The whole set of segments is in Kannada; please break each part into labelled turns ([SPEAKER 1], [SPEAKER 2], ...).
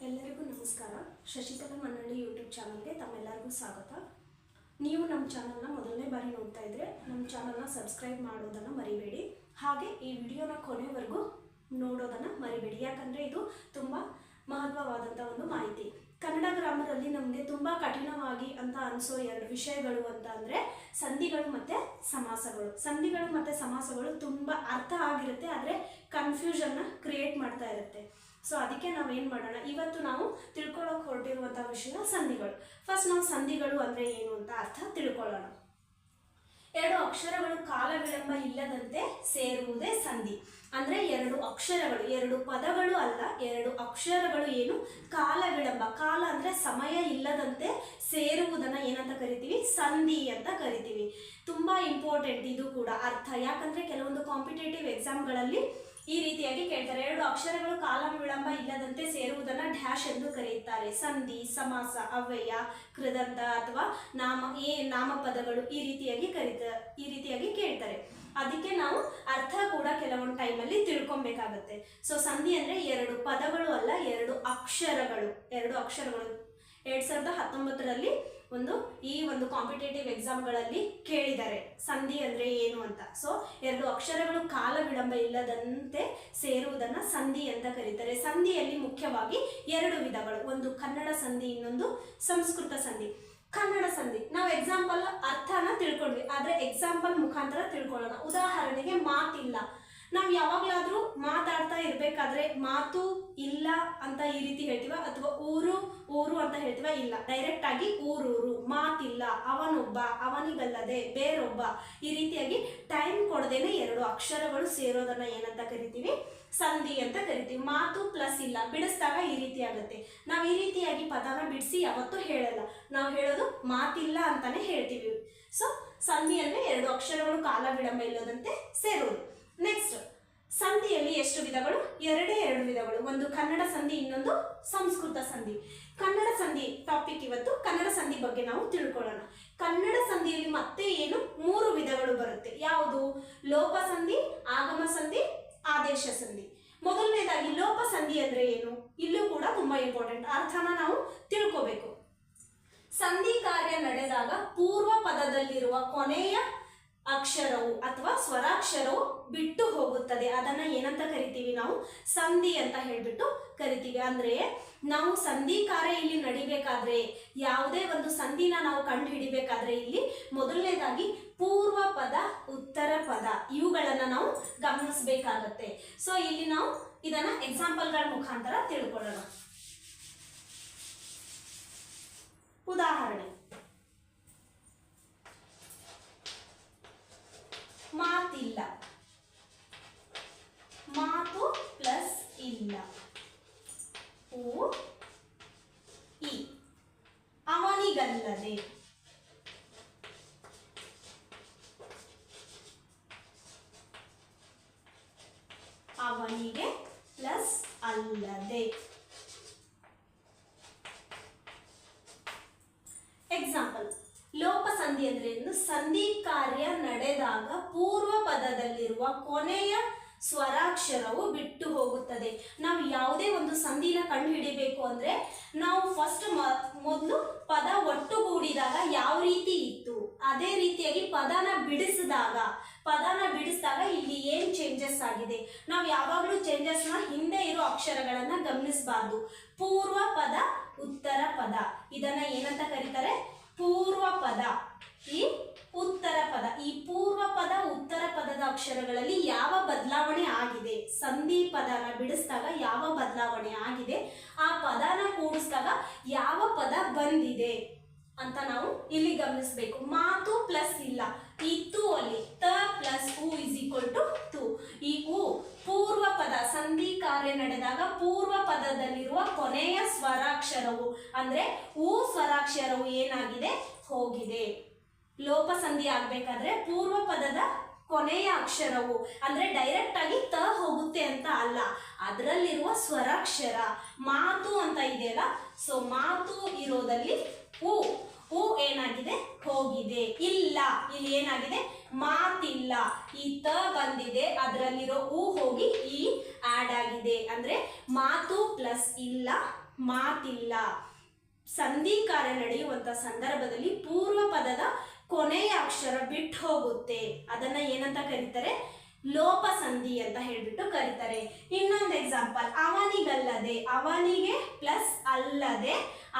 [SPEAKER 1] ಎಲ್ಲರಿಗೂ ನಮಸ್ಕಾರ. ಶಶಿಕಲಾ ಮನ್ನಳ್ಳಿ ಯೂಟ್ಯೂಬ್ ಚಾನಲ್ಗೆ ತಮ್ಮೆಲ್ಲರಿಗೂ ಸ್ವಾಗತ. ನೀವು ನಮ್ಮ ಚಾನಲ್ನ ಮೊದಲನೇ ಬಾರಿ ನೋಡ್ತಾ ಇದ್ರೆ ನಮ್ಮ ಚಾನಲ್ನ ಸಬ್ಸ್ಕ್ರೈಬ್ ಮಾಡೋದನ್ನು ಮರಿಬೇಡಿ. ಹಾಗೆ ಈ ವಿಡಿಯೋನ ಕೊನೆವರೆಗೂ ನೋಡೋದನ್ನು ಮರಿಬೇಡಿ, ಯಾಕಂದರೆ ಇದು ತುಂಬ ಮಹತ್ವವಾದಂಥ ಒಂದು ಮಾಹಿತಿ. ಕನ್ನಡ ಗ್ರಾಮರಲ್ಲಿ ನಮಗೆ ತುಂಬ ಕಠಿಣವಾಗಿ ಅಂತ ಅನಿಸೋ ಎರಡು ವಿಷಯಗಳು ಅಂತ ಅಂದರೆ ಸಂಧಿಗಳು ಮತ್ತು ಸಮಾಸಗಳು. ಸಂಧಿಗಳು ಮತ್ತು ಸಮಾಸಗಳು ತುಂಬ ಅರ್ಥ ಆಗಿರುತ್ತೆ, ಆದರೆ ಕನ್ಫ್ಯೂಷನ್ನ ಕ್ರಿಯೇಟ್ ಮಾಡ್ತಾ ಇರುತ್ತೆ. ಸೊ ಅದಕ್ಕೆ ನಾವೇನು ಮಾಡೋಣ, ಇವತ್ತು ನಾವು ತಿಳ್ಕೊಳ್ಳೋಕೆ ಹೊರಟಿರುವಂಥ ವಿಷಯ ಸಂಧಿಗಳು. ಫಸ್ಟ್ ನಾವು ಸಂಧಿಗಳು ಅಂದರೆ ಏನು ಅಂತ ಅರ್ಥ ತಿಳ್ಕೊಳ್ಳೋಣ. ಎರಡು ಅಕ್ಷರಗಳು ಕಾಲ ವಿಳಂಬ ಇಲ್ಲದಂತೆ ಸೇರುವುದೇ ಸಂಧಿ. ಅಂದರೆ ಎರಡು ಅಕ್ಷರಗಳು, ಎರಡು ಪದಗಳು ಅಲ್ಲ, ಎರಡು ಅಕ್ಷರಗಳು ಏನು ಕಾಲ ವಿಳಂಬ, ಕಾಲ ಅಂದರೆ ಸಮಯ ಇಲ್ಲದಂತೆ ಸೇರುವುದನ್ನು ಏನಂತ ಕರಿತೀವಿ, ಸಂಧಿ ಅಂತ ಕರಿತೀವಿ. ತುಂಬ ಇಂಪಾರ್ಟೆಂಟ್ ಇದು ಕೂಡ ಅರ್ಥ, ಯಾಕಂದರೆ ಕೆಲವೊಂದು ಕಾಂಪಿಟೇಟಿವ್ ಎಕ್ಸಾಮ್ಗಳಲ್ಲಿ ಈ ರೀತಿಯಾಗಿ ಕೇಳ್ತಾರೆ. ಎರಡು ಅಕ್ಷರಗಳು ಕಾಲ ವಿಳಂಬ ಇಲ್ಲದಂತೆ ಸೇರುವುದನ್ನು ಡ್ಯಾಶ್ ಎಂದು ಕರೆಯುತ್ತಾರೆ. ಸಂಧಿ, ಸಮಾಸ, ಅವ್ಯಯ, ಕೃದಂತ ಅಥವಾ ನಾಮಪದಗಳು ಈ ರೀತಿಯಾಗಿ ಕೇಳ್ತಾರೆ. ಅದಕ್ಕೆ ನಾವು ಅರ್ಥ ಕೂಡ ಕೆಲವೊಂದು ಟೈಮಲ್ಲಿ ತಿಳ್ಕೊಬೇಕಾಗತ್ತೆ. ಸೊ ಸಂಧಿ ಅಂದರೆ ಎರಡು ಪದಗಳು ಅಲ್ಲ, ಎರಡು ಅಕ್ಷರಗಳು. 2019ರಲ್ಲಿ ಈ ಒಂದು ಕಾಂಪಿಟೇಟಿವ್ ಎಕ್ಸಾಮ್ಗಳಲ್ಲಿ ಕೇಳಿದ್ದಾರೆ ಸಂಧಿ ಅಂದರೆ ಏನು ಅಂತ. ಸೊ ಎರಡು ಅಕ್ಷರಗಳು ಕಾಲ ವಿಳಂಬ ಇಲ್ಲದಂತೆ ಸೇರುವುದನ್ನು ಸಂಧಿ ಅಂತ ಕರೀತಾರೆ. ಸಂಧಿಯಲ್ಲಿ ಮುಖ್ಯವಾಗಿ ಎರಡು ವಿಧಗಳು, ಒಂದು ಕನ್ನಡ ಸಂಧಿ, ಇನ್ನೊಂದು ಸಂಸ್ಕೃತ ಸಂಧಿ. ಕನ್ನಡ ಸಂಧಿ ನಾವು ಎಕ್ಸಾಂಪಲ್ ಅರ್ಥನ ತಿಳ್ಕೊಂಡ್ವಿ, ಆದರೆ ಎಕ್ಸಾಂಪಲ್ ಮುಖಾಂತರ ತಿಳ್ಕೊಳ್ಳೋಣ. ಉದಾಹರಣೆಗೆ ಮಾತಿಲ್ಲ. ನಾವು ಯಾವಾಗಲಾದರೂ ಮಾತಾಡ್ತಾ ಇರಬೇಕಾದ್ರೆ ಮಾತು ಇಲ್ಲ ಅಂತ ಈ ರೀತಿ ಹೇಳ್ತೀವ, ಅಥವಾ ಊರು ಊರು ಅಂತ ಹೇಳ್ತೀವ? ಇಲ್ಲ, ಡೈರೆಕ್ಟ್ ಆಗಿ ಊರೂರು, ಮಾತಿಲ್ಲ, ಅವನೊಬ್ಬ, ಅವನಿಗಲ್ಲದೆ, ಬೇರೊಬ್ಬ, ಈ ರೀತಿಯಾಗಿ ಟೈಮ್ ಕೊಡದೇನೆ ಎರಡು ಅಕ್ಷರಗಳು ಸೇರೋದನ್ನ ಏನಂತ ಕರಿತೀವಿ, ಸಂಧಿ ಅಂತ ಕರಿತೀವಿ. ಮಾತು ಪ್ಲಸ್ ಇಲ್ಲ ಬಿಡಿಸಿದಾಗ ಈ ರೀತಿ ಆಗುತ್ತೆ. ನಾವು ಈ ರೀತಿಯಾಗಿ ಪದನ ಬಿಡಿಸಿ ಯಾವತ್ತೂ ಹೇಳಲ್ಲ, ನಾವು ಹೇಳೋದು ಮಾತಿಲ್ಲ ಅಂತಾನೆ ಹೇಳ್ತೀವಿ. ಸೊ ಸಂಧಿ ಅಂದರೆ ಎರಡು ಅಕ್ಷರಗಳು ಕಾಲ ವಿಳಂಬ ಇಲ್ಲದಂತೆ ಸೇರೋದು. ನೆಕ್ಸ್ಟ್, ಸಂಧಿಯಲ್ಲಿ ಎಷ್ಟು ವಿಧಗಳು? ಎರಡು ವಿಧಗಳು, ಒಂದು ಕನ್ನಡ ಸಂಧಿ, ಇನ್ನೊಂದು ಸಂಸ್ಕೃತ ಸಂಧಿ. ಕನ್ನಡ ಸಂಧಿ ಟಾಪಿಕ್ ಇವತ್ತು. ಕನ್ನಡ ಸಂಧಿ ಬಗ್ಗೆ ನಾವು ತಿಳ್ಕೊಳ್ಳೋಣ. ಕನ್ನಡ ಸಂಧಿಯಲ್ಲಿ ಮತ್ತೆ ಏನು 3 ವಿಧಗಳು ಬರುತ್ತೆ. ಯಾವುದು? ಲೋಪ ಸಂಧಿ, ಆಗಮ ಸಂಧಿ, ಆದೇಶ ಸಂಧಿ. ಮೊದಲನೇದಾಗಿ ಲೋಪ ಸಂಧಿ ಅಂದ್ರೆ ಏನು? ಇಲ್ಲೂ ಕೂಡ ತುಂಬಾ ಇಂಪಾರ್ಟೆಂಟ್, ಅರ್ಥನ ನಾವು ತಿಳ್ಕೋಬೇಕು. ಸಂಧಿ ಕಾರ್ಯ ನಡೆದಾಗ ಪೂರ್ವ ಪದದಲ್ಲಿರುವ ಕೊನೆಯ ಅಕ್ಷರವು ಅಥವಾ ಸ್ವರಾಕ್ಷರವು ಬಿಟ್ಟು ಹೋಗುತ್ತದೆ. ಅದನ್ನ ಏನಂತ ಕರಿತೀವಿ? ನಾವು ಸಂಧಿ ಅಂತ ಹೇಳ್ಬಿಟ್ಟು ಕರಿತೀವಿ. ಅಂದ್ರೆ ನಾವು ಸಂಧಿ ಕಾರ್ಯ ಇಲ್ಲಿ ನಡಿಬೇಕಾದ್ರೆ, ಯಾವುದೇ ಒಂದು ಸಂಧಿನ ನಾವು ಕಂಡು ಹಿಡಿಬೇಕಾದ್ರೆ ಇಲ್ಲಿ ಮೊದಲನೇದಾಗಿ ಪೂರ್ವ ಪದ, ಉತ್ತರ ಪದ ಇವುಗಳನ್ನ ನಾವು ಗಮನಿಸಬೇಕಾಗತ್ತೆ. ಸೊ ಇಲ್ಲಿ ನಾವು ಇದನ್ನ ಎಕ್ಸಾಂಪಲ್ಗಳ ಮುಖಾಂತರ ತಿಳ್ಕೊಳ್ಳೋಣ. ಉದಾಹರಣೆ, ಮಾತಿಲ್ಲ, ಮಾತು ಪ್ಲಸ್ ಇಲ್ಲ, ಓ ಇ. ಅವನಿಗಲ್ಲದೆ, ಅವನಿಗೆ ಪ್ಲಸ್ ಅಲ್ಲದೆ. ಎಕ್ಸಾಂಪಲ್, ಲೋಪ ಸಂಧಿ ಅಂದ್ರೆ ಏನು? ಸಂಧಿ ಕಾರ್ಯ ನಡೆದಾಗ ಪೂರ್ವ ಪದದಲ್ಲಿರುವ ಕೊನೆಯ ಸ್ವರಾಕ್ಷರವು ಬಿಟ್ಟು ಹೋಗುತ್ತದೆ. ನಾವು ಯಾವುದೇ ಒಂದು ಸಂಧಿನ ಕಂಡು ಹಿಡಿಬೇಕು ಅಂದ್ರೆ ನಾವು ಫಸ್ಟ್ ಮೊದಲು ಪದ ಒಟ್ಟುಗೂಡಿದಾಗ ಯಾವ ರೀತಿ ಇತ್ತು ಅದೇ ರೀತಿಯಾಗಿ ಪದನ ಬಿಡಿಸಿದಾಗ ಇಲ್ಲಿ ಏನ್ ಚೇಂಜಸ್ ಆಗಿದೆ. ನಾವು ಯಾವಾಗಲೂ ಚೇಂಜಸ್ನ ಹಿಂದೆ ಇರೋ ಅಕ್ಷರಗಳನ್ನ ಗಮನಿಸಬಾರ್ದು. ಪೂರ್ವ ಪದ, ಉತ್ತರ ಪದ, ಇದನ್ನ ಏನಂತ ಕರೀತಾರೆ? ಪೂರ್ವ ಪದ, ಈ ಉತ್ತರ ಪದ. ಈ ಪೂರ್ವ ಪದ, ಉತ್ತರ ಪದದ ಅಕ್ಷರಗಳಲ್ಲಿ ಯಾವ ಬದಲಾವಣೆ ಆಗಿದೆ, ಸಂಧಿ ಪದನ ಬಿಡಿಸಿದಾಗ ಯಾವ ಬದಲಾವಣೆ ಆಗಿದೆ, ಆ ಪದನ ಕೂಡಿಸಿದಾಗ ಯಾವ ಪದ ಬಂದಿದೆ ಅಂತ ನಾವು ಇಲ್ಲಿ ಗಮನಿಸಬೇಕು. ಮಾತು ಪ್ಲಸ್ ಇಲ್ಲ, ಈ ತು ಅಲ್ಲಿ ತ ಪ್ಲಸ್ ಉ ಇಸ್ ಈಕ್ವಲ್ ಟು ತು. ಈ ಉ ಪೂರ್ವ ಪದ, ಸಂಧಿ ಕಾರ್ಯ ನಡೆದಾಗ ಪೂರ್ವ ಪದದಲ್ಲಿರುವ ಕೊನೆಯ ಸ್ವರಾಕ್ಷರವು ಅಂದ್ರೆ ಉ ಸ್ವರಾಕ್ಷರವು ಏನಾಗಿದೆ? ಹೋಗಿದೆ. ಲೋಪ ಸಂಧಿ ಆಗ್ಬೇಕಾದ್ರೆ ಪೂರ್ವ ಪದದ ಕೊನೆಯ ಅಕ್ಷರವು ಅಂದ್ರೆ ಡೈರೆಕ್ಟ್ ಆಗಿ ತ ಹೋಗುತ್ತೆ ಅಂತ ಅಲ್ಲ, ಅದರಲ್ಲಿರುವ ಸ್ವರಾಕ್ಷರ. ಮಾತು ಅಂತ ಇದೆಯಲ್ಲ, ಸೊ ಮಾತು ಇರೋದಲ್ಲಿ ಉ ಏನಾಗಿದೆ? ಹೋಗಿದೆ. ಇಲ್ಲ, ಇಲ್ಲಿ ಏನಾಗಿದೆ? ಮಾತಿಲ್ಲ, ಈ ತ ಬಂದಿದೆ, ಅದರಲ್ಲಿರೋ ಉ ಹೋಗಿ ಈ ಆಡ್ ಆಗಿದೆ. ಅಂದ್ರೆ ಮಾತು ಪ್ಲಸ್ ಇಲ್ಲ, ಮಾತಿಲ್ಲ. ಸಂಧಿ ಕಾರ್ಯ ನಡೆಯುವಂತ ಸಂದರ್ಭದಲ್ಲಿ ಪೂರ್ವ ಪದದ ಕೊನೆಯ ಅಕ್ಷರ ಬಿಟ್ಟು ಹೋಗುತ್ತೆ, ಅದನ್ನ ಏನಂತ ಕರೀತಾರೆ? ಲೋಪ ಸಂಧಿ ಅಂತ ಹೇಳ್ಬಿಟ್ಟು ಕರೀತಾರೆ. ಇನ್ನೊಂದು ಎಕ್ಸಾಂಪಲ್, ಅವನಿಗಲ್ಲದೆ, ಅವನಿಗೆ ಪ್ಲಸ್ ಅಲ್ಲದೆ,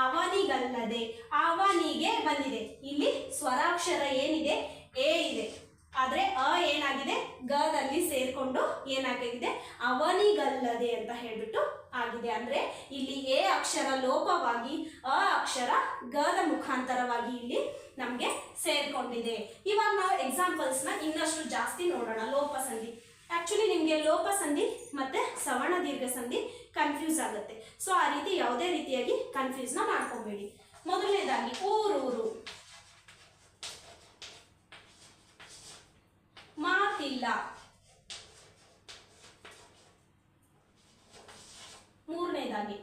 [SPEAKER 1] ಅವನಿಗಲ್ಲದೆ, ಅವನಿಗೆ ಬಂದಿದೆ. ಇಲ್ಲಿ ಸ್ವರಾಕ್ಷರ ಏನಿದೆ? ಎ ಇದೆ. ಆದ್ರೆ ಏನಾಗಿದೆ? ಗದಲ್ಲಿ ಸೇರ್ಕೊಂಡು ಏನಾಗಿದೆ? ಅವನಿಗಲ್ಲದೆ ಅಂತ ಹೇಳ್ಬಿಟ್ಟು ಆಗಿದೆ. ಅಂದ್ರೆ ಇಲ್ಲಿ ಎ ಅಕ್ಷರ ಲೋಪವಾಗಿ ಅಕ್ಷರ ಗದ ಮುಖಾಂತರವಾಗಿ ಇಲ್ಲಿ ನಮ್ಗೆ ಸೇರ್ಕೊಂಡಿದೆ. ಇವಾಗ ನಾವು ಎಕ್ಸಾಂಪಲ್ಸ್ ನ ಇನ್ನಷ್ಟು ಜಾಸ್ತಿ ನೋಡೋಣ. ಲೋಪ ಸಂಧಿ, ಆಕ್ಚುಲಿ ನಿಮ್ಗೆ ಲೋಪ ಸಂಧಿ ಮತ್ತೆ ಸವರ್ಣ ದೀರ್ಘ ಸಂಧಿ ಕನ್ಫ್ಯೂಸ್ ಆಗುತ್ತೆ. ಸೊ ಆ ರೀತಿ ಯಾವುದೇ ರೀತಿಯಾಗಿ ಕನ್ಫ್ಯೂಸ್ ನ ಮಾಡ್ಕೊಬೇಡಿ. ಮೊದಲನೇದಾಗಿ ಊರೂರು, ಮಾತಿಲ್ಲ. ಮೂರನೇದಾಗಿ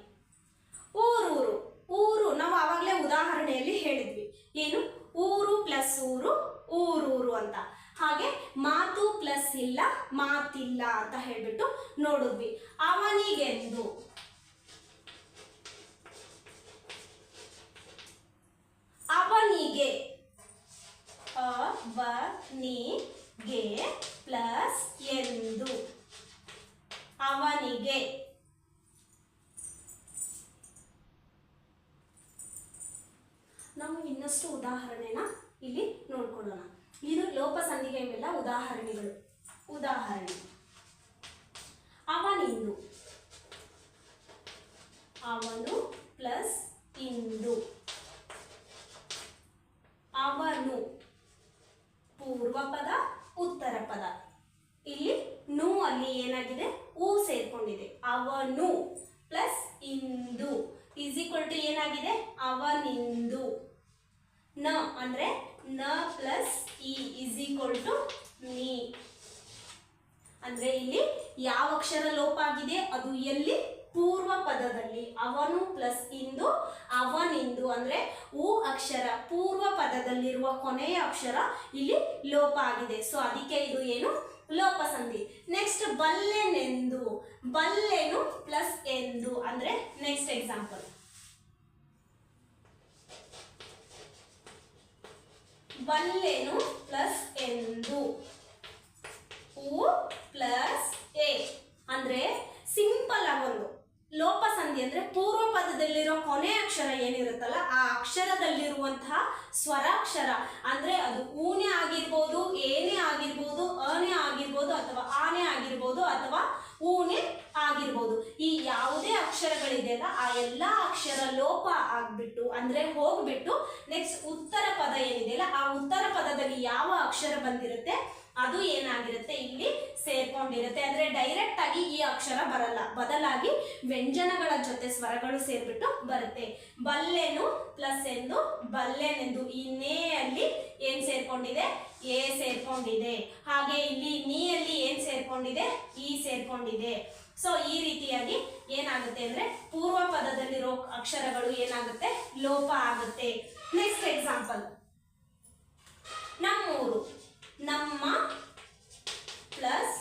[SPEAKER 1] ಊರೂರು, ಊರು ನಾವು ಆವಾಗಲೇ ಉದಾಹರಣೆಯಲ್ಲಿ ಹೇಳಿದ್ವಿ, ಏನು? ಊರು ಪ್ಲಸ್ ಊರು, ಊರೂರು ಅಂತ. ಹಾಗೆ ಮಾತು ಪ್ಲಸ್ ಇಲ್ಲ, ಮಾತಿಲ್ಲ ಅಂತ ಹೇಳ್ಬಿಟ್ಟು ನೋಡಿದ್ವಿ. ಅವನಿಗೆಂದು, ಅವನಿಗೆ, ಅವನಿಗೆ ಪ್ಲಸ್ ಎಂದು, ಅವನಿಗೆ. ನಾವು ಇನ್ನಷ್ಟು ಉದಾಹರಣೆನ ಇಲ್ಲಿ ನೋಡ್ಕೊಳ್ಳೋಣ. ಇದು ಲೋಪ ಸಂಧಿಗೆ ಇವೆಲ್ಲ ಉದಾಹರಣೆಗಳು. ಉದಾಹರಣೆ, ಅವನಿಂದು, ಅವನು ಪ್ಲಸ್ ಇಂದು, ಅವನು ಪೂರ್ವ ಪದ ಉತ್ತರ ಪದ. ಇಲ್ಲಿ ನು ಅಲ್ಲಿ ಏನಾಗಿದೆ? ಊ ಸೇರ್ಕೊಂಡಿದೆ. ಅವನು ಪ್ಲಸ್ ಇಂದು ಈಸ್ ಈಕ್ವಲ್ ಟು ಏನಾಗಿದೆ? ಅವನಿಂದು. ನ ಅಂದ್ರೆ ನ ಪ್ಲಸ್ ಇ ಈಸ್ ಈಕ್ವಲ್ ಟು ನೀ. ಅಂದ್ರೆ ಇಲ್ಲಿ ಯಾವ ಅಕ್ಷರ ಲೋಪ ಆಗಿದೆ? ಅದು ಎಲ್ಲಿ? ಪೂರ್ವ ಪದದಲ್ಲಿ. ಅವನು ಪ್ಲಸ್ ಇಂದು, ಅವನಿಂದು ಅಂದ್ರೆ ಉ ಅಕ್ಷರ ಪೂರ್ವ ಪದದಲ್ಲಿರುವ ಕೊನೆಯ ಅಕ್ಷರ ಇಲ್ಲಿ ಲೋಪ ಆಗಿದೆ. ಸೊ ಅದಕ್ಕೆ ಇದು ಏನು? ಲೋಪ ಸಂಧಿ. ನೆಕ್ಸ್ಟ್ ಬಲ್ಲೆನೆಂದು, ಬಲ್ಲೆನು ಪ್ಲಸ್ ಎಂದು ಅಂದ್ರೆ ನೆಕ್ಸ್ಟ್ ಎಕ್ಸಾಂಪಲ್, ಬಲ್ಲೆನು ಪ್ಲಸ್ ಎಂದು, ಉ ಪ್ಲಸ್ ಎ ಅಂದ್ರೆ ಸಿಂಪಲ್ ಆಗಿ ಒಂದು ಲೋಪ ಸಂಧಿ ಅಂದ್ರೆ ಪೂರ್ವ ಪದದಲ್ಲಿರೋ ಕೊನೆ ಅಕ್ಷರ ಏನಿರುತ್ತಲ್ಲ ಆ ಅಕ್ಷರದಲ್ಲಿರುವಂತಹ ಸ್ವರಾಕ್ಷರ ಅಂದ್ರೆ ಅದು ಊನೇ ಆಗಿರ್ಬೋದು, ಏನೇ ಆಗಿರ್ಬೋದು, ಅನೇ ಆಗಿರ್ಬೋದು, ಅಥವಾ ಆನೆ ಆಗಿರ್ಬೋದು, ಅಥವಾ ಊನೇ ಆಗಿರ್ಬೋದು. ಈ ಯಾವುದೇ ಅಕ್ಷರಗಳಿದೆಯಲ್ಲ ಆ ಎಲ್ಲಾ ಅಕ್ಷರ ಲೋಪ ಆಗ್ಬಿಟ್ಟು ಅಂದ್ರೆ ಹೋಗ್ಬಿಟ್ಟು ನೆಕ್ಸ್ಟ್ ಉತ್ತರ ಪದ ಏನಿದೆಯಲ್ಲ ಆ ಉತ್ತರ ಪದದಲ್ಲಿ ಯಾವ ಅಕ್ಷರ ಬಂದಿರುತ್ತೆ ಅದು ಏನಾಗಿರುತ್ತೆ? ಇಲ್ಲಿ ಸೇರ್ಕೊಂಡಿರುತ್ತೆ. ಅಂದ್ರೆ ಡೈರೆಕ್ಟ್ ಆಗಿ ಈ ಅಕ್ಷರ ಬರಲ್ಲ, ಬದಲಾಗಿ ವ್ಯಂಜನಗಳ ಜೊತೆ ಸ್ವರಗಳು ಸೇರ್ಬಿಟ್ಟು ಬರುತ್ತೆ. ಬಲ್ಲೆನು ಪ್ಲಸ್ ಎಂದು, ಬಲ್ಲೆನೆಂದು. ಈ ನೇ ಅಲ್ಲಿ ಏನ್ ಸೇರ್ಕೊಂಡಿದೆ? ಎ ಸೇರ್ಕೊಂಡಿದೆ. ಹಾಗೆ ಇಲ್ಲಿ ನೀ ಅಲ್ಲಿ ಏನ್ ಸೇರ್ಕೊಂಡಿದೆ? ಈ ಸೇರ್ಕೊಂಡಿದೆ. ಸೊ ಈ ರೀತಿಯಾಗಿ ಏನಾಗುತ್ತೆ ಅಂದ್ರೆ ಪೂರ್ವ ಪದದಲ್ಲಿರೋ ಅಕ್ಷರಗಳು ಏನಾಗುತ್ತೆ? ಲೋಪ ಆಗುತ್ತೆ. ನೆಕ್ಸ್ಟ್ ಎಕ್ಸಾಂಪಲ್, ನಮ್ಮೂರು, ನಮ್ಮ ಪ್ಲಸ್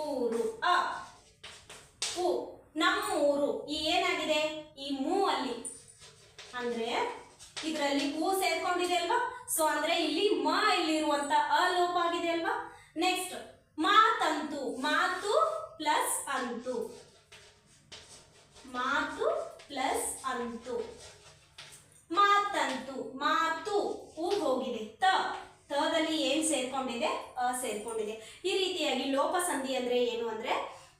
[SPEAKER 1] ಊರು, ಉ. ನಮ್ಮೂರು ಈ ಏನಾಗಿದೆ? ಈ ಮೂ ಅಲ್ಲಿ ಅಂದ್ರೆ ಇದರಲ್ಲಿ ಉ ಸೇರ್ಕೊಂಡಿದೆ ಅಲ್ವಾ? ಸೊ ಅಂದ್ರೆ ಇಲ್ಲಿ ಮ ಇಲ್ಲಿರುವಂತ ಲೋಪ ಆಗಿದೆ ಅಲ್ವಾ? ನೆಕ್ಸ್ಟ್ ಮಾತಂತು, ಮಾತು ಪ್ಲಸ್ ಅಂತು, ಮಾತು ಪ್ಲಸ್ ಅಂತು, ಮಾತಂತು, ಮಾತು ಉ ಹೋಗಿದೆ, ತದಲ್ಲಿ ಏನ್ ಸೇರ್ಕೊಂಡಿದೆ? ಸೇರ್ಕೊಂಡಿದೆ. ಈ ರೀತಿಯಾಗಿ ಲೋಪ ಸಂಧಿ ಅಂದ್ರೆ ಏನು ಅಂದ್ರೆ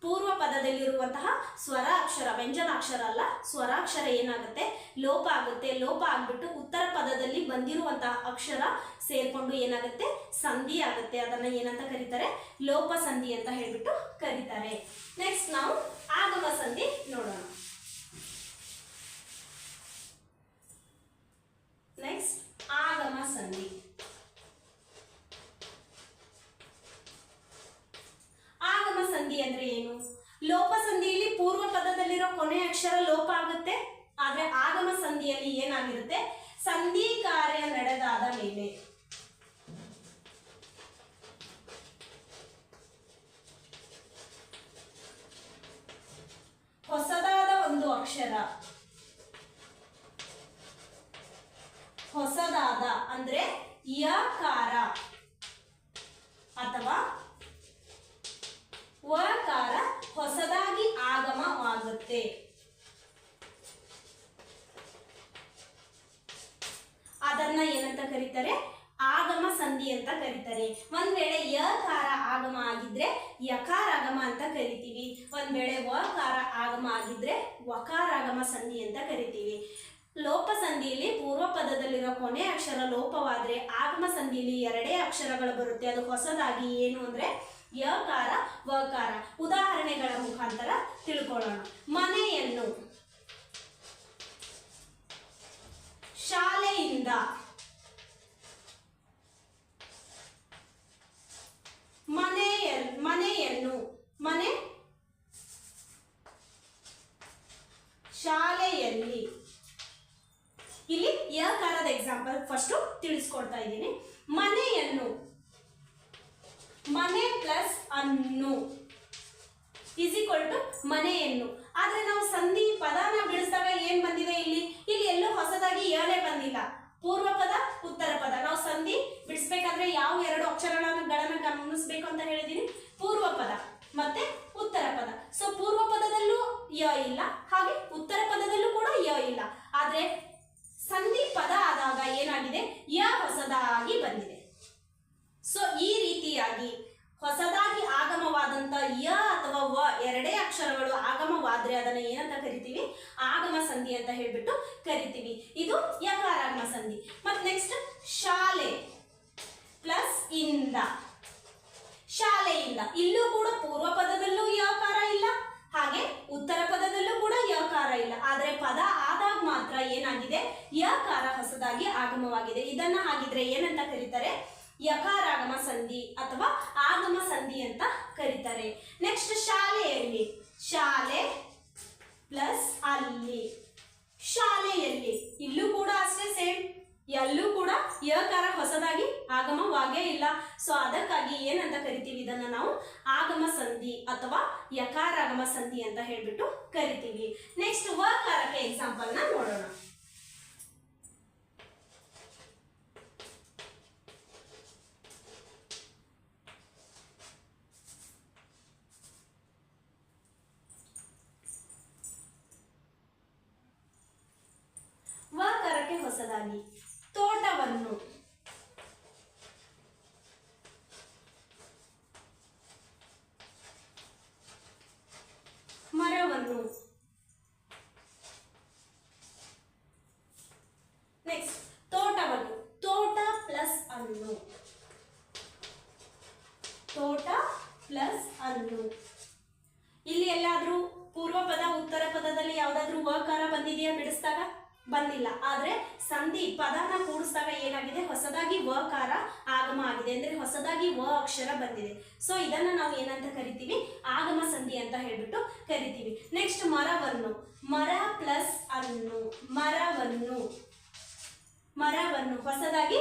[SPEAKER 1] ಪೂರ್ವ ಪದದಲ್ಲಿರುವಂತಹ ಸ್ವರ ಅಕ್ಷರ, ವ್ಯಂಜನಾಕ್ಷರ ಅಲ್ಲ, ಸ್ವರಾಕ್ಷರ ಏನಾಗುತ್ತೆ? ಲೋಪ ಆಗುತ್ತೆ. ಲೋಪ ಆಗ್ಬಿಟ್ಟು ಉತ್ತರ ಪದದಲ್ಲಿ ಬಂದಿರುವಂತಹ ಅಕ್ಷರ ಸೇರ್ಕೊಂಡು ಏನಾಗುತ್ತೆ? ಸಂಧಿ ಆಗುತ್ತೆ. ಅದನ್ನ ಏನಂತ ಕರೀತಾರೆ? ಲೋಪ ಸಂಧಿ ಅಂತ ಹೇಳ್ಬಿಟ್ಟು ಕರೀತಾರೆ. ನೆಕ್ಸ್ಟ್ ನಾವು ಆಗಮ ಸಂಧಿ ನೋಡೋಣ. ನೆಕ್ಸ್ಟ್ ಆಗಮ ಸಂಧಿ. ಆಗಮ ಸಂಧಿ ಅಂದ್ರೆ ಏನು? ಲೋಪ ಸಂಧಿಯಲ್ಲಿ ಪೂರ್ವ ಪದದಲ್ಲಿರೋ ಕೊನೆ ಅಕ್ಷರ ಲೋಪ ಆಗುತ್ತೆ. ಆದ್ರೆ ಆಗಮ ಸಂಧಿಯಲ್ಲಿ ಏನಾಗಿರುತ್ತೆ? ಸಂಧಿ ಕಾರ್ಯ ನಡೆದಾದ ಮೇಲೆ ಹೊಸದಾದ ಒಂದು ಅಕ್ಷರ ಅಕ್ಷರ ಹೊಸದಾದ ಅಂದ್ರೆ ಯಕಾರ ಅಥವಾ ವಕಾರ ಹೊಸದಾಗಿ ಆಗಮವಾಗುತ್ತೆ. ಅದನ್ನ ಏನಂತ ಕರೀತಾರೆ? ಆಗಮ ಸಂಧಿ ಅಂತ ಕರೀತಾರೆ. ಒಂದ್ ವೇಳೆ ಯಕಾರ ಆಗಮ ಆಗಿದ್ರೆ ಯಕಾರಾಗಮ ಅಂತ ಕರಿತೀವಿ. ಒಂದ್ ವೇಳೆ ವಕಾರ ಆಗಮ ಆಗಿದ್ರೆ ವಕಾರಾಗಮ ಸಂಧಿ ಅಂತ ಕರಿತೀವಿ. ಲೋಪ ಸಂಧಿಯಲ್ಲಿ ಪೂರ್ವ ಪದದಲ್ಲಿರೋ ಕೊನೆ ಅಕ್ಷರ ಲೋಪವಾದ್ರೆ ಆಗಮ ಸಂಧಿಯಲ್ಲಿ ಎರಡೇ ಅಕ್ಷರಗಳು ಬರುತ್ತೆ. ಅದು ಹೊಸದಾಗಿ ಏನು ಅಂದ್ರೆ ಯಕಾರ ವಕಾರ. ಉದಾಹರಣೆಗಳ ಮುಖಾಂತರ ತಿಳ್ಕೊಳ್ಳೋಣ. ಮನೆಯನ್ನು, ಶಾಲೆಯಿಂದ, ಮನೆಯನ್ನು, ಮನೆ, ಶಾಲೆಯಲ್ಲಿ. ಇಲ್ಲಿ ಯಕಾರದ ಎಕ್ಸಾಂಪಲ್ ಫಸ್ಟ್ ತಿಳಿಸ್ಕೊಡ್ತಾ ಇದ್ದೀನಿ. ಮನೆಯನ್ನು, ಮನೆ ಪ್ಲಸ್ ಅನ್ನು ಇಸ್ ಈಕ್ವಲ್ ಟು ಮನೆಯನ್ನು. ಆದ್ರೆ ನಾವು ಸಂಧಿ ಪದನ ಬಿಡಿಸಿದಾಗ ಏನ್ ಬಂದಿದೆ? ಇಲ್ಲಿ ಎಲ್ಲೂ ಹೊಸದಾಗಿ ಯನೇ ಬಂದಿಲ್ಲ. ಪೂರ್ವ ಪದ ಉತ್ತರ ಪದ. ನಾವು ಸಂಧಿ ಬಿಡಿಸ್ಬೇಕಾದ್ರೆ ಯಾವ ಎರಡು ಅಕ್ಷರಗಳನ್ನು ಗಮನಿಸಬೇಕು ಅಂತ ಹೇಳಿದೀನಿ? ಪೂರ್ವ ಪದ ಮತ್ತೆ ಉತ್ತರ ಪದ. ಸೊ ಪೂರ್ವ ಪದದಲ್ಲೂ ಯ ಇಲ್ಲ, ಹಾಗೆ ಉತ್ತರ ಪದದಲ್ಲೂ ಕೂಡ ಯ ಇಲ್ಲ. ಆದ್ರೆ ಸಂಧಿ ಪದ ಆದಾಗ ಏನಾಗಿದೆ? ಯ ಹೊಸದಾಗಿ ಬಂದಿದೆ. ಸೊ ಈ ರೀತಿಯಾಗಿ ಹೊಸದಾಗಿ ಆಗಮವಾದಂತ ಯ ಅಥವಾ ವ ಎರಡೇ ಅಕ್ಷರಗಳು ಆಗಮವಾದ್ರೆ ಅದನ್ನ ಏನಂತ ಕರಿತೀವಿ? ಆಗಮ ಸಂಧಿ ಅಂತ ಹೇಳ್ಬಿಟ್ಟು ಕರಿತೀವಿ. ಇದು ಯಕಾರಾಗಮ ಸಂಧಿ. ಮತ್ತೆ ನೆಕ್ಸ್ಟ್ ಶಾಲೆ ಪ್ಲಸ್ ಇಂದ, ಶಾಲೆಯಿಂದ. ಇಲ್ಲೂ ಕೂಡ ಪೂರ್ವ ಪದದಲ್ಲೂ ಯಕಾರ ಇಲ್ಲ, ಹಾಗೆ ಉತ್ತರ ಪದದಲ್ಲೂ ಕೂಡ ಯಕಾರ ಇಲ್ಲ. ಆದ್ರೆ ಪದ ಆದಾಗ ಮಾತ್ರ ಏನಾಗಿದೆ? ಯಕಾರ ಹೊಸದಾಗಿ ಆಗಮವಾಗಿದೆ. ಇದನ್ನ ಹಾಗಿದ್ರೆ ಏನಂತ ಕರೀತಾರೆ? ಯಕಾರಾಗಮ ಸಂಧಿ ಅಥವಾ ಆಗಮ ಸಂಧಿ ಅಂತ ಕರೀತಾರೆ. ನೆಕ್ಸ್ಟ್ ಶಾಲೆಯಲ್ಲಿ, ಶಾಲೆ ಪ್ಲಸ್ ಅಲ್ಲಿ, ಶಾಲೆಯಲ್ಲಿ. ಇಲ್ಲೂ ಕೂಡ ಅಷ್ಟೇ ಸೇಮ್, ಎಲ್ಲೂ ಕೂಡ ಯಕಾರ ಹೊಸದಾಗಿ ಆಗಮವಾಗೇ ಇಲ್ಲ. ಸೊ ಅದಕ್ಕಾಗಿ ಏನಂತ ಕರಿತೀವಿ? ಇದನ್ನ ನಾವು ಆಗಮ ಸಂಧಿ ಅಥವಾ ಯಕಾರಾಗಮ ಸಂಧಿ ಅಂತ ಹೇಳ್ಬಿಟ್ಟು ಕರಿತೀವಿ. ನೆಕ್ಸ್ಟ್ ವಕಾರಕ್ಕೆ ಎಕ್ಸಾಂಪಲ್ ನ ನೋಡೋಣ. ವಕಾರಕ್ಕೆ ಹೊಸದಾಗಿ ತೋಟವನ್ನು, ಮರವನ್ನು. ನೆಕ್ಸ್ಟ್ ತೋಟವನ್ನು, ತೋಟ ಪ್ಲಸ್ ಅನ್ನು, ತೋಟ ಪ್ಲಸ್ ಅನ್ನು. ಇಲ್ಲಿ ಎಲ್ಲಾದ್ರೂ ಪೂರ್ವ ಪದ ಉತ್ತರ ಪದದಲ್ಲಿ ಯಾವ್ದಾದ್ರು ವಕಾರ ಬಂದಿದೆಯಾ ಬಿಡಿಸಿದಾಗ? ಬಂದಿಲ್ಲ. ಆದ್ರೆ ಸಂಧಿ ಪದನ ಕೂಡಿಸಿದಾಗ ಏನಾಗಿದೆ? ಹೊಸದಾಗಿ ವಕಾರ ಆಗಮ ಆಗಿದೆ, ಅಂದ್ರೆ ಹೊಸದಾಗಿ ವ ಅಕ್ಷರ ಬಂದಿದೆ. ಸೊ ಇದನ್ನ ನಾವು ಏನಂತ ಕರಿತೀವಿ? ಆಗಮ ಸಂಧಿ ಅಂತ ಹೇಳ್ಬಿಟ್ಟು ಕರಿತೀವಿ. ನೆಕ್ಸ್ಟ್ ಮರವನ್ನು, ಮರ ಪ್ಲಸ್ ಅನ್ನು, ಮರವನ್ನು, ಮರವನ್ನು. ಹೊಸದಾಗಿ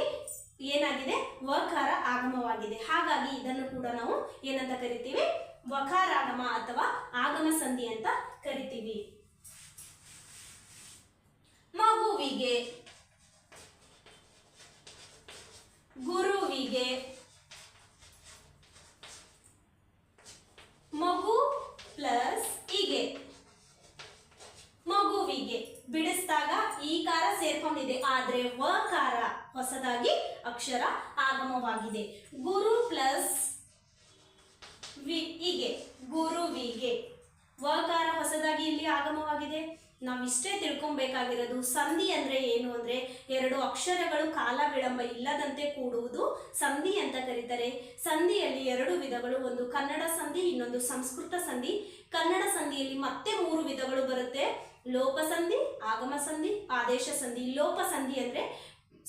[SPEAKER 1] ಏನಾಗಿದೆ? ವಕಾರ ಆಗಮವಾಗಿದೆ. ಹಾಗಾಗಿ ಇದನ್ನು ಕೂಡ ನಾವು ಏನಂತ ಕರಿತೀವಿ? ವಕಾರಾಗಮ ಅಥವಾ ಆಗಮ ಸಂಧಿ ಅಂತ ಕರಿತೀವಿ. ಮಗುವಿಗೆ, ಗುರುವಿಗೆ, ಮಗು ಪ್ಲಸ್ ಇಗೆ, ಮಗುವಿಗೆ. ಬಿಡಿಸಿದಾಗ ಈಕಾರ ಸೇರ್ಕೊಂಡಿದೆ, ಆದ್ರೆ ವಕಾರ ಹೊಸದಾಗಿ ಅಕ್ಷರ ಆಗಮವಾಗಿದೆ. ಗುರು ಪ್ಲಸ್ ಇಗೆ, ಗುರುವಿಗೆ. ವಕಾರ ಹೊಸದಾಗಿ ಇಲ್ಲಿ ಆಗಮವಾಗಿದೆ. ನಾವಿಷ್ಟೇ ತಿಳ್ಕೊಬೇಕಾಗಿರೋದು ಸಂಧಿ ಅಂದ್ರೆ ಏನು ಅಂದ್ರೆ ಎರಡು ಅಕ್ಷರಗಳು ಕಾಲ ವಿಳಂಬ ಇಲ್ಲದಂತೆ ಕೂಡುವುದು ಸಂಧಿ ಅಂತ ಕರೀತಾರೆ. ಸಂಧಿಯಲ್ಲಿ ಎರಡು ವಿಧಗಳು, ಒಂದು ಕನ್ನಡ ಸಂಧಿ, ಇನ್ನೊಂದು ಸಂಸ್ಕೃತ ಸಂಧಿ. ಕನ್ನಡ ಸಂಧಿಯಲ್ಲಿ ಮತ್ತೆ 3 ವಿಧಗಳು ಬರುತ್ತೆ: ಲೋಪ ಸಂಧಿ, ಆಗಮ ಸಂಧಿ, ಆದೇಶ ಸಂಧಿ. ಲೋಪ ಸಂಧಿ ಅಂದ್ರೆ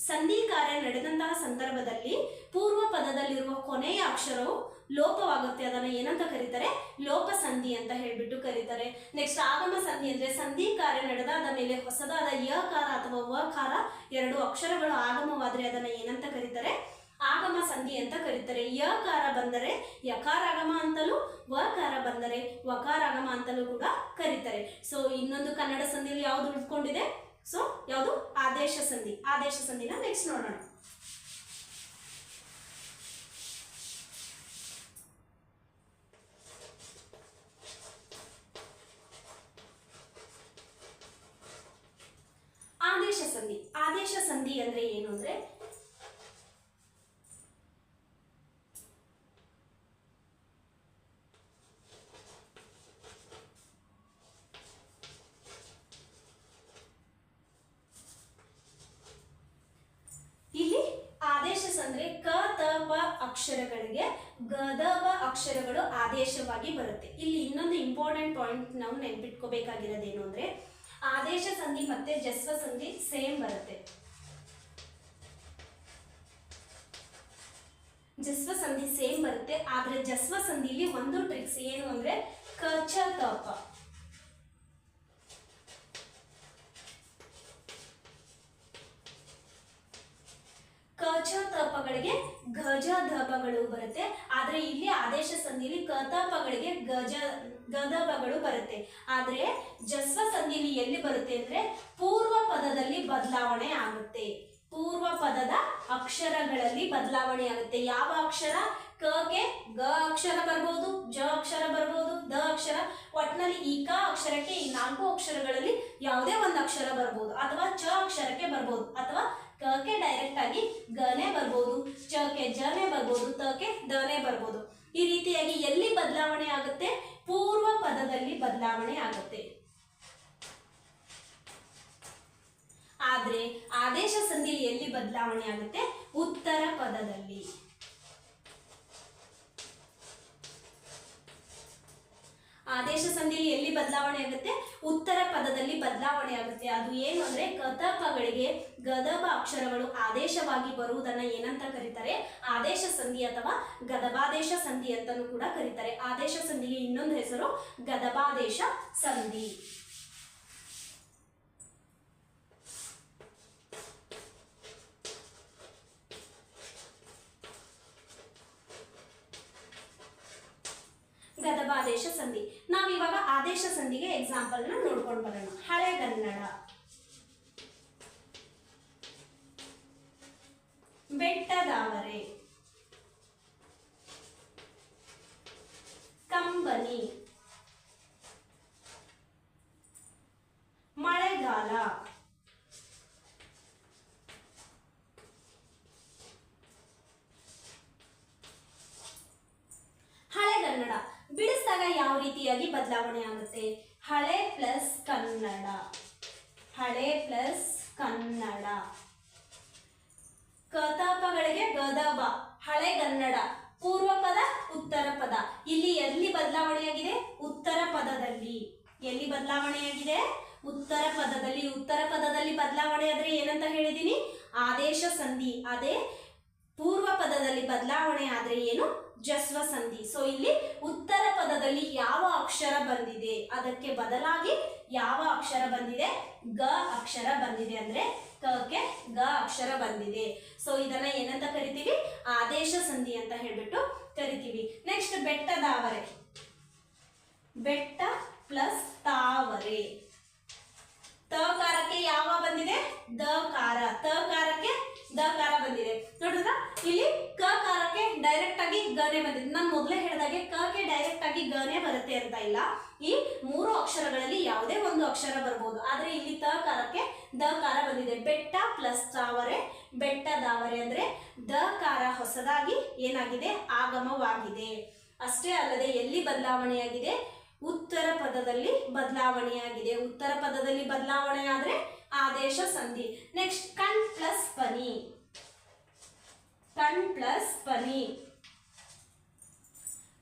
[SPEAKER 1] ಸಂಧಿ ಕಾರ್ಯ ನಡೆದಂತಹ ಸಂದರ್ಭದಲ್ಲಿ ಪೂರ್ವ ಪದದಲ್ಲಿರುವ ಕೊನೆಯ ಅಕ್ಷರವು ಲೋಪವಾಗುತ್ತೆ, ಅದನ್ನ ಏನಂತ ಕರೀತಾರೆ? ಲೋಪ ಸಂಧಿ ಅಂತ ಹೇಳ್ಬಿಟ್ಟು ಕರೀತಾರೆ. ನೆಕ್ಸ್ಟ್ ಆಗಮ ಸಂಧಿ ಅಂದ್ರೆ ಸಂಧಿ ಕಾರ್ಯ ನಡೆದಾದ ಮೇಲೆ ಹೊಸದಾದ ಯಕಾರ ಅಥವಾ ವಕಾರ ಎರಡು ಅಕ್ಷರಗಳು ಆಗಮವಾದ್ರೆ ಅದನ್ನ ಏನಂತ ಕರೀತಾರೆ? ಆಗಮ ಸಂಧಿ ಅಂತ ಕರೀತಾರೆ. ಯಕಾರ ಬಂದರೆ ಯಕಾರಾಗಮ ಅಂತಲೂ, ವಕಾರ ಬಂದರೆ ಅಂದರೆ ವಕಾರಾಗಮ ಅಂತಲೂ ಕೂಡ ಕರೀತಾರೆ. ಸೊ ಇನ್ನೊಂದು ಕನ್ನಡ ಸಂಧಿಯಲ್ಲಿ ಯಾವುದು ಉಳಿದುಕೊಂಡಿದೆ? ಸೊ ಯಾವುದು? ಆದೇಶ ಸಂಧಿ. ಆದೇಶ ಸಂಧಿನ ನೆಕ್ಸ್ಟ್ ನೋಡೋಣ. ಆದೇಶ ಸಂಧಿ. ಆದೇಶ ಸಂಧಿ ಅಂದ್ರೆ ಏನು ಅಂದ್ರೆ ಇಲ್ಲಿ ಆದೇಶ ಅಂದ್ರೆ ಕ ತ ಪ ಅಕ್ಷರಗಳಿಗೆ ಗದ ಬ ಅಕ್ಷರಗಳು ಆದೇಶವಾಗಿ ಬರುತ್ತೆ. ಇಲ್ಲಿ ಇನ್ನೊಂದು ಇಂಪಾರ್ಟೆಂಟ್ ಪಾಯಿಂಟ್ ನಾವು ನೆನ್ಪಿಟ್ಕೋಬೇಕಾಗಿರೋದೇನು ಅಂದ್ರೆ ಆದೇಶ ಸಂಧಿ ಮತ್ತೆ ಜಸ್ವ ಸಂಧಿ ಸೇಮ್ ಬರುತ್ತೆ. ಜಸ್ವ ಸಂಧಿ ಸೇಮ್ ಬರುತ್ತೆ. ಆದ್ರೆ ಜಸ್ವ ಸಂಧಿಲಿ ಒಂದು ಟ್ರಿಕ್ಸ್ ಏನು ಅಂದ್ರೆ ಕ ಚ ತ ಪ. ಕ ಚ ತ ಪಗಳಿಗೆ ಗಜ ಧಪಗಳು ಬರುತ್ತೆ. ಆದ್ರೆ ಇಲ್ಲಿ ಆದೇಶ ಸಂಧಿಲಿ ಕ ತ ಪಗಳಿಗೆ ಗದಪಗಳು ಬರುತ್ತೆ. ಆದ್ರೆ ಜಸ್ವ ಸಂಧಿಲಿ ಎಲ್ಲಿ ಬರುತ್ತೆ ಅಂದ್ರೆ ಪೂರ್ವ ಪದದಲ್ಲಿ ಬದಲಾವಣೆ ಆಗುತ್ತೆ. ಪೂರ್ವ ಪದದ ಅಕ್ಷರಗಳಲ್ಲಿ ಬದಲಾವಣೆ ಆಗುತ್ತೆ. ಯಾವ ಅಕ್ಷರ? ಕಗೆ ಗ ಅಕ್ಷರ ಬರ್ಬೋದು, ಜ ಅಕ್ಷರ ಬರ್ಬೋದು, ದ ಅಕ್ಷರ, ಒಟ್ಟಿನಲ್ಲಿ ಈ ಕ ಅಕ್ಷರಕ್ಕೆ ಈ 4 ಅಕ್ಷರಗಳಲ್ಲಿ ಯಾವುದೇ ಒಂದು ಅಕ್ಷರ ಬರ್ಬೋದು, ಅಥವಾ ಚ ಅಕ್ಷರಕ್ಕೆ ಬರ್ಬೋದು, ಅಥವಾ ಕಕ್ಕೆ ಡೈರೆಕ್ಟ್ ಆಗಿ ಗನೆ ಬರ್ಬೋದು, ಚಕ್ಕೆ ಜನೆ ಬರ್ಬೋದು, ತಕ್ಕೆ ದನೆ ಬರ್ಬೋದು. ಈ ರೀತಿಯಾಗಿ ಎಲ್ಲಿ ಬದಲಾವಣೆ ಆಗುತ್ತೆ? ಪೂರ್ವ ಪದದಲ್ಲಿ ಬದಲಾವಣೆ ಆಗುತ್ತೆ. ಆದ್ರೆ ಆದೇಶ ಸಂಧಿಲಿ ಎಲ್ಲಿ ಬದಲಾವಣೆ ಆಗುತ್ತೆ? ಉತ್ತರ ಪದದಲ್ಲಿ. ಆದೇಶ ಸಂಧಿಲಿ ಎಲ್ಲಿ ಬದಲಾವಣೆ ಆಗುತ್ತೆ? ಉತ್ತರ ಪದದಲ್ಲಿ ಬದಲಾವಣೆ ಆಗುತ್ತೆ. ಅದು ಏನು ಅಂದ್ರೆ ಕತಪಗಳಿಗೆ ಗದಬ ಅಕ್ಷರಗಳು ಆದೇಶವಾಗಿ ಬರುವುದನ್ನ ಏನಂತ ಕರೀತಾರೆ? ಆದೇಶ ಸಂಧಿ ಅಥವಾ ಗದಬಾದೇಶ ಸಂಧಿ ಅಂತಲೂ ಕೂಡ ಕರೀತಾರೆ. ಆದೇಶ ಸಂಧಿಗೆ ಇನ್ನೊಂದು ಹೆಸರು ಗದಬಾದೇಶ ಸಂಧಿ. ಗದಬಾದೇಶ ಸಂಧಿ. ನಾವಿವಾಗ ಆದೇಶ ಸಂಧಿಗೆ ಎಕ್ಸಾಂಪಲ್ ನ ನೋಡ್ಕೊಂಡು ಬರೋಣ. ಹಳೆಗನ್ನಡ, ಬೆಟ್ಟದಾವರೆ, ಕಂಬನಿ, ಮಳೆಗಾಲ, ಹಳೆಗನ್ನಡ ಬಿಡಿಸಿದಾಗ ಯಾವ ರೀತಿಯಾಗಿ ಬದಲಾವಣೆ ಆಗುತ್ತೆ? ಹಳೆ ಪ್ಲಸ್ ಕನ್ನಡ, ಹಳೆ ಪ್ಲಸ್ ಕನ್ನಡ. ಕತಪಗಳಿಗೆ ಗದಬ, ಹಳೆಗನ್ನಡ, ಪೂರ್ವ ಪದ ಉತ್ತರ ಪದ. ಇಲ್ಲಿ ಎಲ್ಲಿ ಬದಲಾವಣೆಯಾಗಿದೆ? ಉತ್ತರ ಪದದಲ್ಲಿ. ಎಲ್ಲಿ ಬದಲಾವಣೆಯಾಗಿದೆ? ಉತ್ತರ ಪದದಲ್ಲಿ. ಉತ್ತರ ಪದದಲ್ಲಿ ಬದಲಾವಣೆ ಆದ್ರೆ ಏನಂತ ಹೇಳಿದೀನಿ? ಆದೇಶ ಸಂಧಿ. ಅದೇ ಪೂರ್ವ ಪದದಲ್ಲಿ ಬದಲಾವಣೆ ಆದ್ರೆ ಏನು? ಜಸ್ವ ಸಂಧಿ. ಸೊ ಇಲ್ಲಿ ಉತ್ತರ ಪದದಲ್ಲಿ ಯಾವ ಅಕ್ಷರ ಬಂದಿದೆ ಅದಕ್ಕೆ ಬದಲಾಗಿ ಯಾವ ಅಕ್ಷರ ಬಂದಿದೆ? ಗ ಅಕ್ಷರ ಬಂದಿದೆ. ಅಂದ್ರೆ ಕಕ್ಕೆ ಗ ಅಕ್ಷರ ಬಂದಿದೆ. ಸೊ ಇದನ್ನ ಏನಂತ ಕರಿತೀವಿ? ಆದೇಶ ಸಂಧಿ ಅಂತ ಹೇಳ್ಬಿಟ್ಟು ಕರಿತೀವಿ. ನೆಕ್ಸ್ಟ್ ಬೆಟ್ಟದಾವರೆ, ಬೆಟ್ಟ ಪ್ಲಸ್ ತಾವರೆ. ತಕಾರಕ್ಕೆ ಯಾವ ಬಂದಿದೆ? ದಕಾರ. ತಕಾರಕ್ಕೆ ದಕಾರ ಬಂದಿದೆ. ನೋಡಿದ್ರ ಇಲ್ಲಿ ಕಕಾರಕ್ಕೆ ಡೈರೆಕ್ಟ್ ಆಗಿ ಗನೆ ಬಂದಿದೆ. ನಾನು ಮೊದಲೇ ಹೇಳಿದಾಗೆ ಕಕ್ಕೆ ಡೈರೆಕ್ಟ್ ಆಗಿ ಗನೆ ಬರುತ್ತೆ ಅಂತ ಇಲ್ಲ. ಈ 3 ಅಕ್ಷರಗಳಲ್ಲಿ ಯಾವುದೇ ಒಂದು ಅಕ್ಷರ ಬರ್ಬೋದು. ಆದ್ರೆ ಇಲ್ಲಿ ತಕಾರಕ್ಕೆ ದಕಾರ ಬಂದಿದೆ. ಬೆಟ್ಟ ಪ್ಲಸ್ ತಾವರೆ, ಬೆಟ್ಟದಾವರೆ ಅಂದ್ರೆ ದಕಾರ ಹೊಸದಾಗಿ ಏನಾಗಿದೆ? ಆಗಮವಾಗಿದೆ. ಅಷ್ಟೇ ಅಲ್ಲದೆ ಎಲ್ಲಿ ಬದಲಾವಣೆಯಾಗಿದೆ? ಉತ್ತರ ಪದದಲ್ಲಿ ಬದಲಾವಣೆಯಾಗಿದೆ. ಉತ್ತರ ಪದದಲ್ಲಿ ಬದಲಾವಣೆ ಆದ್ರೆ ಆದೇಶ ಸಂಧಿ. ನೆಕ್ಸ್ಟ್ ಕಣ್ ಪ್ಲಸ್ ಪನಿ, ಕಣ್ ಪ್ಲಸ್ ಪನಿ.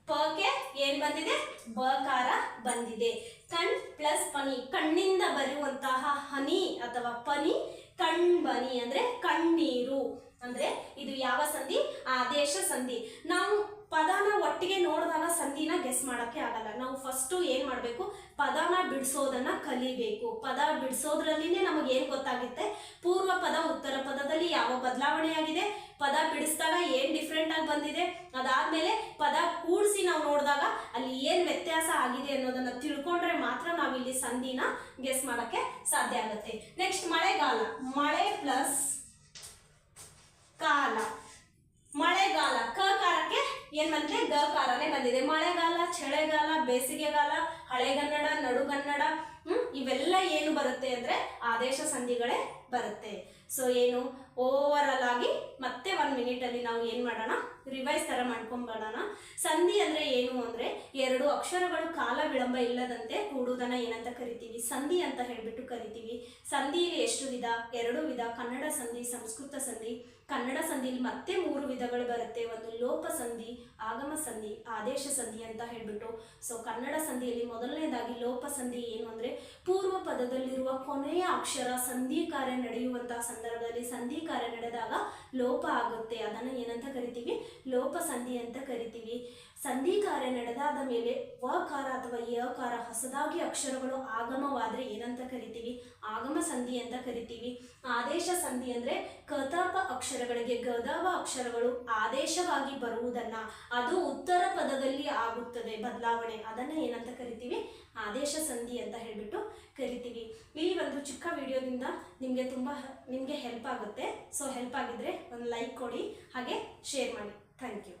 [SPEAKER 1] ಪಕ್ಕೆ ಏನ್ ಬಂದಿದೆ? ಬಕಾರ ಬಂದಿದೆ. ಕಣ್ ಪ್ಲಸ್ ಪನಿ, ಕಣ್ಣಿಂದ ಬರುವಂತಹ ಹನಿ ಅಥವಾ ಪನಿ, ಕಣ್ಬನಿ ಅಂದ್ರೆ ಕಣ್ಣೀರು. ಅಂದ್ರೆ ಇದು ಯಾವ ಸಂಧಿ? ಆದೇಶ ಸಂಧಿ. ನಾವು ಪದನ ಒಟ್ಟಿಗೆ ನೋಡಿದಾಗ ಸಂಧಿನ ಗೆಸ್ ಮಾಡಕ್ಕೆ ಆಗಲ್ಲ. ನಾವು ಫಸ್ಟ್ ಏನ್ ಮಾಡ್ಬೇಕು? ಪದನ ಬಿಡಿಸೋದನ್ನ ಕಲಿಬೇಕು. ಪದ ಬಿಡಿಸೋದ್ರಲ್ಲಿನೇ ನಮಗೆ ಏನ್ ಗೊತ್ತಾಗುತ್ತೆ? ಪೂರ್ವ ಪದ ಉತ್ತರ ಪದದಲ್ಲಿ ಯಾವ ಬದಲಾವಣೆ ಆಗಿದೆ, ಪದ ಬಿಡಿಸಿದಾಗ ಏನ್ ಡಿಫ್ರೆಂಟ್ ಆಗಿ ಬಂದಿದೆ, ಅದಾದ್ಮೇಲೆ ಪದ ಕೂಡಿಸಿ ನಾವು ನೋಡಿದಾಗ ಅಲ್ಲಿ ಏನ್ ವ್ಯತ್ಯಾಸ ಆಗಿದೆ ಅನ್ನೋದನ್ನ ತಿಳ್ಕೊಂಡ್ರೆ ಮಾತ್ರ ನಾವಿಲ್ಲಿ ಸಂಧಿನ ಗೆಸ್ ಮಾಡಕ್ಕೆ ಸಾಧ್ಯ ಆಗುತ್ತೆ. ನೆಕ್ಸ್ಟ್ ಮಳೆಗಾಲ, ಮಳೆ ಪ್ಲಸ್ ಕಾಲ. ಮಳೆಗಾಲ ಕಕಾರಕ್ಕೆ ಏನ್ ಬಂದ್ರೆ ಗಕಾರನೇ ಬಂದಿದೆ. ಮಳೆಗಾಲ, ಚಳಿಗಾಲ, ಬೇಸಿಗೆಗಾಲ, ಹಳೆಗನ್ನಡ, ನಡುಗನ್ನಡ, ಇವೆಲ್ಲ ಏನು ಬರುತ್ತೆ ಅಂದ್ರೆ ಆದೇಶ ಸಂಧಿಗಳೇ ಬರುತ್ತೆ. ಸೊ ಏನು ಓವರ್ ಆಗಿ ಮತ್ತೆ 1 ಮಿನಿಟ್ ಅಲ್ಲಿ ನಾವು ಏನ್ ಮಾಡೋಣ, ರಿವೈಸ್ ತರ ಮಾಡ್ಕೊಂಡ್ಬಿಡೋಣ. ಸಂಧಿ ಅಂದ್ರೆ ಏನು ಅಂದ್ರೆ 2 ಅಕ್ಷರಗಳು ಕಾಲ ವಿಳಂಬ ಇಲ್ಲದಂತೆ ಕೂಡುವುದನ್ನ ಏನಂತ ಕರಿತೀವಿ, ಸಂಧಿ ಅಂತ ಹೇಳ್ಬಿಟ್ಟು ಕರಿತೀವಿ. ಸಂಧಿಯಲ್ಲಿ ಎಷ್ಟು ವಿಧ? 2 ವಿಧ. ಕನ್ನಡ ಸಂಧಿ, ಸಂಸ್ಕೃತ ಸಂಧಿ. ಕನ್ನಡ ಸಂಧಿಲಿ ಮತ್ತೆ 3 ವಿಧಗಳು ಬರುತ್ತೆ. ಒಂದು ಲೋಪ ಸಂಧಿ, ಆಗಮ ಸಂಧಿ, ಆದೇಶ ಸಂಧಿ ಅಂತ ಹೇಳ್ಬಿಟ್ಟು. ಸೊ ಕನ್ನಡ ಸಂಧಿಯಲ್ಲಿ ಮೊದಲನೇದಾಗಿ ಲೋಪ ಸಂಧಿ ಏನು ಅಂದ್ರೆ ಪೂರ್ವ ಪದದಲ್ಲಿರುವ ಕೊನೆಯ ಅಕ್ಷರ ಸಂಧಿ ಕಾರ್ಯ ನಡೆಯುವಂತಹ ಸಂದರ್ಭದಲ್ಲಿ ಸಂಧಿ ಕಾರ್ಯ ನಡೆದಾಗ ಲೋಪ ಆಗುತ್ತೆ, ಅದನ್ನು ಏನಂತ ಕರಿತೀವಿ, ಲೋಪ ಸಂಧಿ ಅಂತ ಕರಿತೀವಿ. ಸಂಧಿ ಕಾರ್ಯ ನಡೆದಾದ ಮೇಲೆ ವಕಾರ ಅಥವಾ ಯಕಾರ ಹೊಸದಾಗಿ ಅಕ್ಷರಗಳು ಆಗಮವಾದ್ರೆ ಏನಂತ ಕರಿತೀವಿ, ಆಗಮ ಸಂಧಿ ಅಂತ ಕರಿತೀವಿ. ಆದೇಶ ಸಂಧಿ ಅಂದ್ರೆ ಕತಪ ಅಕ್ಷರಗಳಿಗೆ ಗದವ ಅಕ್ಷರಗಳು ಆದೇಶವಾಗಿ ಬರುವುದನ್ನ, ಅದು ಉತ್ತರ ಪದದಲ್ಲಿ ಆಗುತ್ತದೆ ಬದಲಾವಣೆ, ಅದನ್ನ ಏನಂತ ಕರಿತೀವಿ, ಆದೇಶ ಸಂಧಿ ಅಂತ ಹೇಳ್ಬಿಟ್ಟು ಕರಿತೀವಿ. ಈ ಒಂದು ಚಿಕ್ಕ ವಿಡಿಯೋದಿಂದ ನಿಮಗೆ ಹೆಲ್ಪ್ ಆಗುತ್ತೆ. ಸೊ ಹೆಲ್ಪ್ ಆಗಿದ್ರೆ ಒಂದು ಲೈಕ್ ಕೊಡಿ, ಹಾಗೆ ಶೇರ್ ಮಾಡಿ. Thank you.